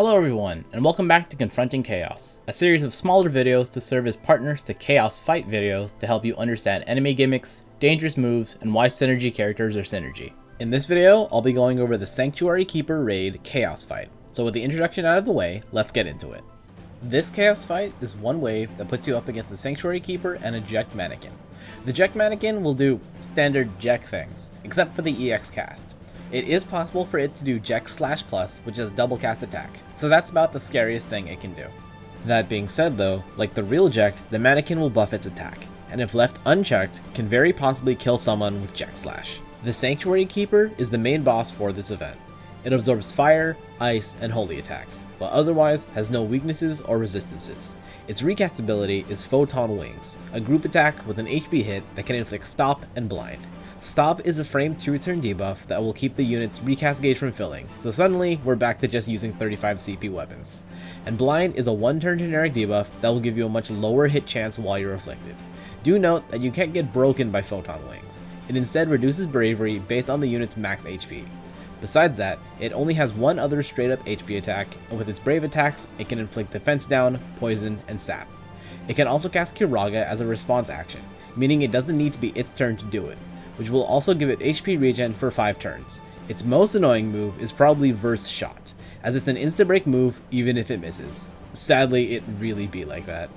Hello everyone, and welcome back to Confronting Chaos, a series of smaller videos to serve as partners to Chaos Fight videos to help you understand enemy gimmicks, dangerous moves, and why synergy characters are synergy. In this video, I'll be going over the Sanctuary Keeper raid Chaos Fight, so with the introduction out of the way, let's get into it. This Chaos Fight is one wave that puts you up against the Sanctuary Keeper and a Jecht mannequin. The Jecht mannequin will do standard Jecht things, except for the EX cast. It is possible for it to do Jecht Slash Plus, which is double cast attack, so that's about the scariest thing it can do. That being said though, like the real Jecht, the mannequin will buff its attack, and if left unchecked, can very possibly kill someone with Jecht Slash. The Sanctuary Keeper is the main boss for this event. It absorbs fire, ice, and holy attacks, but otherwise has no weaknesses or resistances. Its recast ability is Photon Wings, a group attack with an HP hit that can inflict Stop and Blind. Stop is a frame 2 return debuff that will keep the unit's recast gauge from filling, so suddenly we're back to just using 35 CP weapons. And Blind is a 1 turn generic debuff that will give you a much lower hit chance while you're afflicted. Do note that you can't get broken by Photon Wings. It instead reduces bravery based on the unit's max HP. Besides that, it only has one other straight up HP attack, and with its brave attacks, it can inflict defense down, poison, and sap. It can also cast Kiraga as a response action, meaning it doesn't need to be its turn to do it, which will also give it HP Regen for 5 turns. Its most annoying move is probably Verse Shot, as it's an insta-break move even if it misses. Sadly, it really be like that.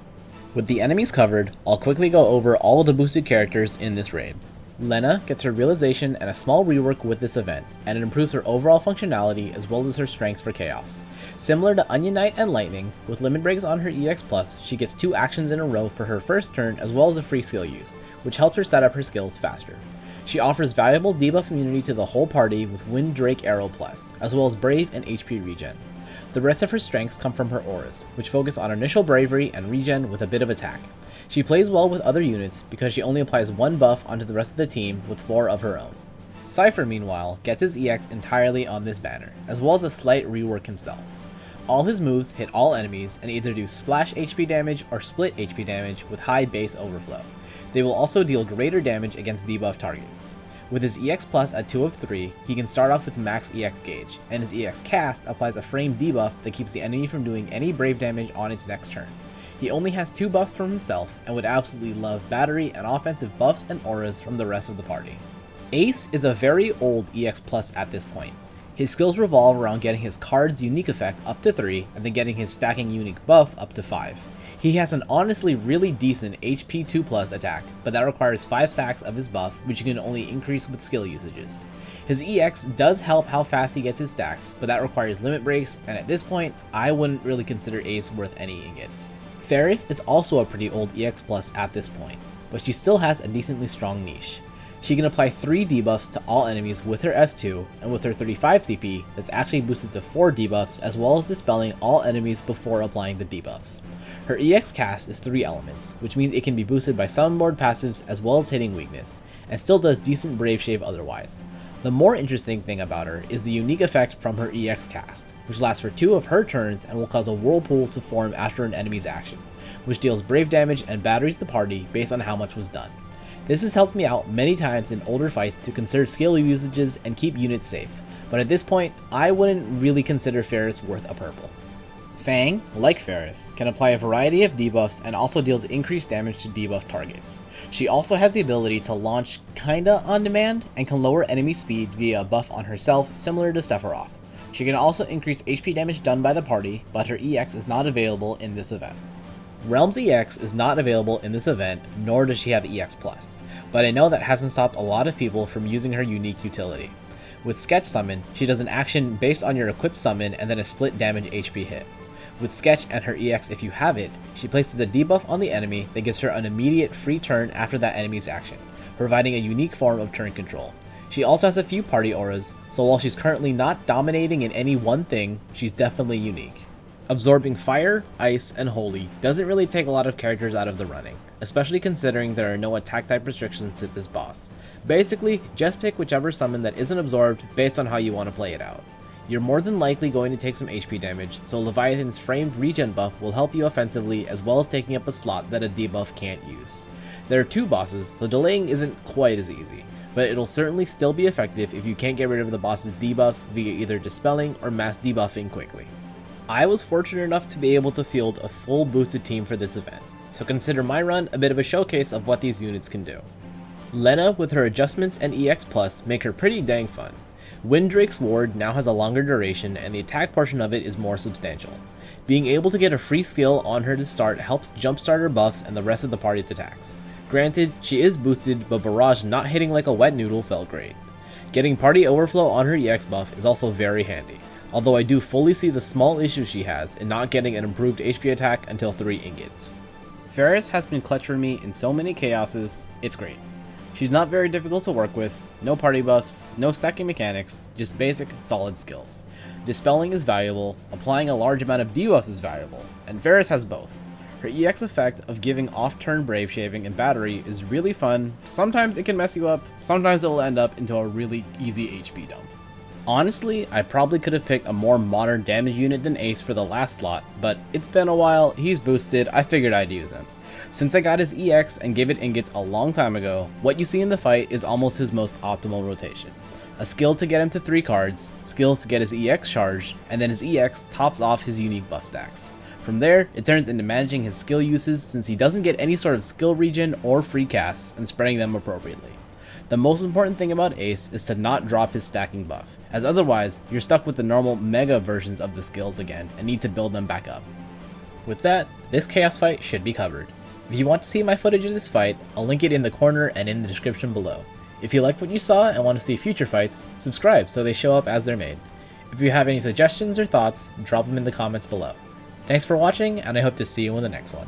With the enemies covered, I'll quickly go over all of the boosted characters in this raid. Lenna gets her realization and a small rework with this event, and it improves her overall functionality as well as her strength for chaos. Similar to Onion Knight and Lightning, with limit breaks on her EX+, she gets 2 actions in a row for her first turn as well as a free skill use, which helps her set up her skills faster. She offers valuable debuff immunity to the whole party with Wind Drake Arrow Plus, as well as Brave and HP Regen. The rest of her strengths come from her auras, which focus on initial bravery and regen with a bit of attack. She plays well with other units because she only applies 1 buff onto the rest of the team with 4 of her own. Cypher meanwhile gets his EX entirely on this banner, as well as a slight rework himself. All his moves hit all enemies and either do splash HP damage or split HP damage with high base overflow. They will also deal greater damage against debuff targets. With his EX Plus at 2 of 3, he can start off with max EX gauge, and his EX cast applies a frame debuff that keeps the enemy from doing any brave damage on its next turn. He only has 2 buffs from himself and would absolutely love battery and offensive buffs and auras from the rest of the party. Ace is a very old EX Plus at this point. His skills revolve around getting his card's unique effect up to 3 and then getting his stacking unique buff up to 5. He has an honestly really decent HP 2+ attack, but that requires 5 stacks of his buff, which you can only increase with skill usages. His EX does help how fast he gets his stacks, but that requires limit breaks, and at this point, I wouldn't really consider Ace worth any ingots. Ferris is also a pretty old EX Plus at this point, but she still has a decently strong niche. She can apply 3 debuffs to all enemies with her S2, and with her 35 CP, that's actually boosted to 4 debuffs as well as dispelling all enemies before applying the debuffs. Her EX cast is 3 elements, which means it can be boosted by summon board passives as well as hitting weakness, and still does decent brave shave otherwise. The more interesting thing about her is the unique effect from her EX cast, which lasts for 2 of her turns and will cause a whirlpool to form after an enemy's action, which deals brave damage and batteries the party based on how much was done. This has helped me out many times in older fights to conserve skill usages and keep units safe, but at this point, I wouldn't really consider Ferris worth a purple. Fang, like Ferris, can apply a variety of debuffs and also deals increased damage to debuff targets. She also has the ability to launch kinda on demand and can lower enemy speed via a buff on herself similar to Sephiroth. She can also increase HP damage done by the party, but her EX is not available in this event. Realm's EX is not available in this event, nor does she have EX+, but I know that hasn't stopped a lot of people from using her unique utility. With Sketch Summon, she does an action based on your equipped summon and then a split damage HP hit. With Sketch and her EX if you have it, she places a debuff on the enemy that gives her an immediate free turn after that enemy's action, providing a unique form of turn control. She also has a few party auras, so while she's currently not dominating in any one thing, she's definitely unique. Absorbing fire, ice, and holy doesn't really take a lot of characters out of the running, especially considering there are no attack type restrictions to this boss. Basically, just pick whichever summon that isn't absorbed based on how you want to play it out. You're more than likely going to take some HP damage, so Leviathan's framed regen buff will help you offensively as well as taking up a slot that a debuff can't use. There are 2 bosses, so delaying isn't quite as easy, but it'll certainly still be effective if you can't get rid of the boss's debuffs via either dispelling or mass debuffing quickly. I was fortunate enough to be able to field a full boosted team for this event, so consider my run a bit of a showcase of what these units can do. Lenna with her adjustments and EX Plus make her pretty dang fun. Windrake's ward now has a longer duration and the attack portion of it is more substantial. Being able to get a free skill on her to start helps jumpstart her buffs and the rest of the party's attacks. Granted, she is boosted, but Barrage not hitting like a wet noodle felt great. Getting party overflow on her EX buff is also very handy, although I do fully see the small issue she has in not getting an improved HP attack until 3 ingots. Ferris has been clutch for me in so many chaoses, it's great. She's not very difficult to work with, no party buffs, no stacking mechanics, just basic, solid skills. Dispelling is valuable, applying a large amount of debuffs is valuable, and Ferris has both. Her EX effect of giving off-turn Brave Shaving and Battery is really fun. Sometimes it can mess you up, sometimes it will end up into a really easy HP dump. Honestly, I probably could have picked a more modern damage unit than Ace for the last slot, but it's been a while, he's boosted, I figured I'd use him. Since I got his EX and gave it ingots a long time ago, what you see in the fight is almost his most optimal rotation. A skill to get him to 3 cards, skills to get his EX charged, and then his EX tops off his unique buff stacks. From there, it turns into managing his skill uses since he doesn't get any sort of skill regen or free casts and spreading them appropriately. The most important thing about Ace is to not drop his stacking buff, as otherwise you're stuck with the normal mega versions of the skills again and need to build them back up. With that, this chaos fight should be covered. If you want to see my footage of this fight, I'll link it in the corner and in the description below. If you liked what you saw and want to see future fights, subscribe so they show up as they're made. If you have any suggestions or thoughts, drop them in the comments below. Thanks for watching, and I hope to see you in the next one.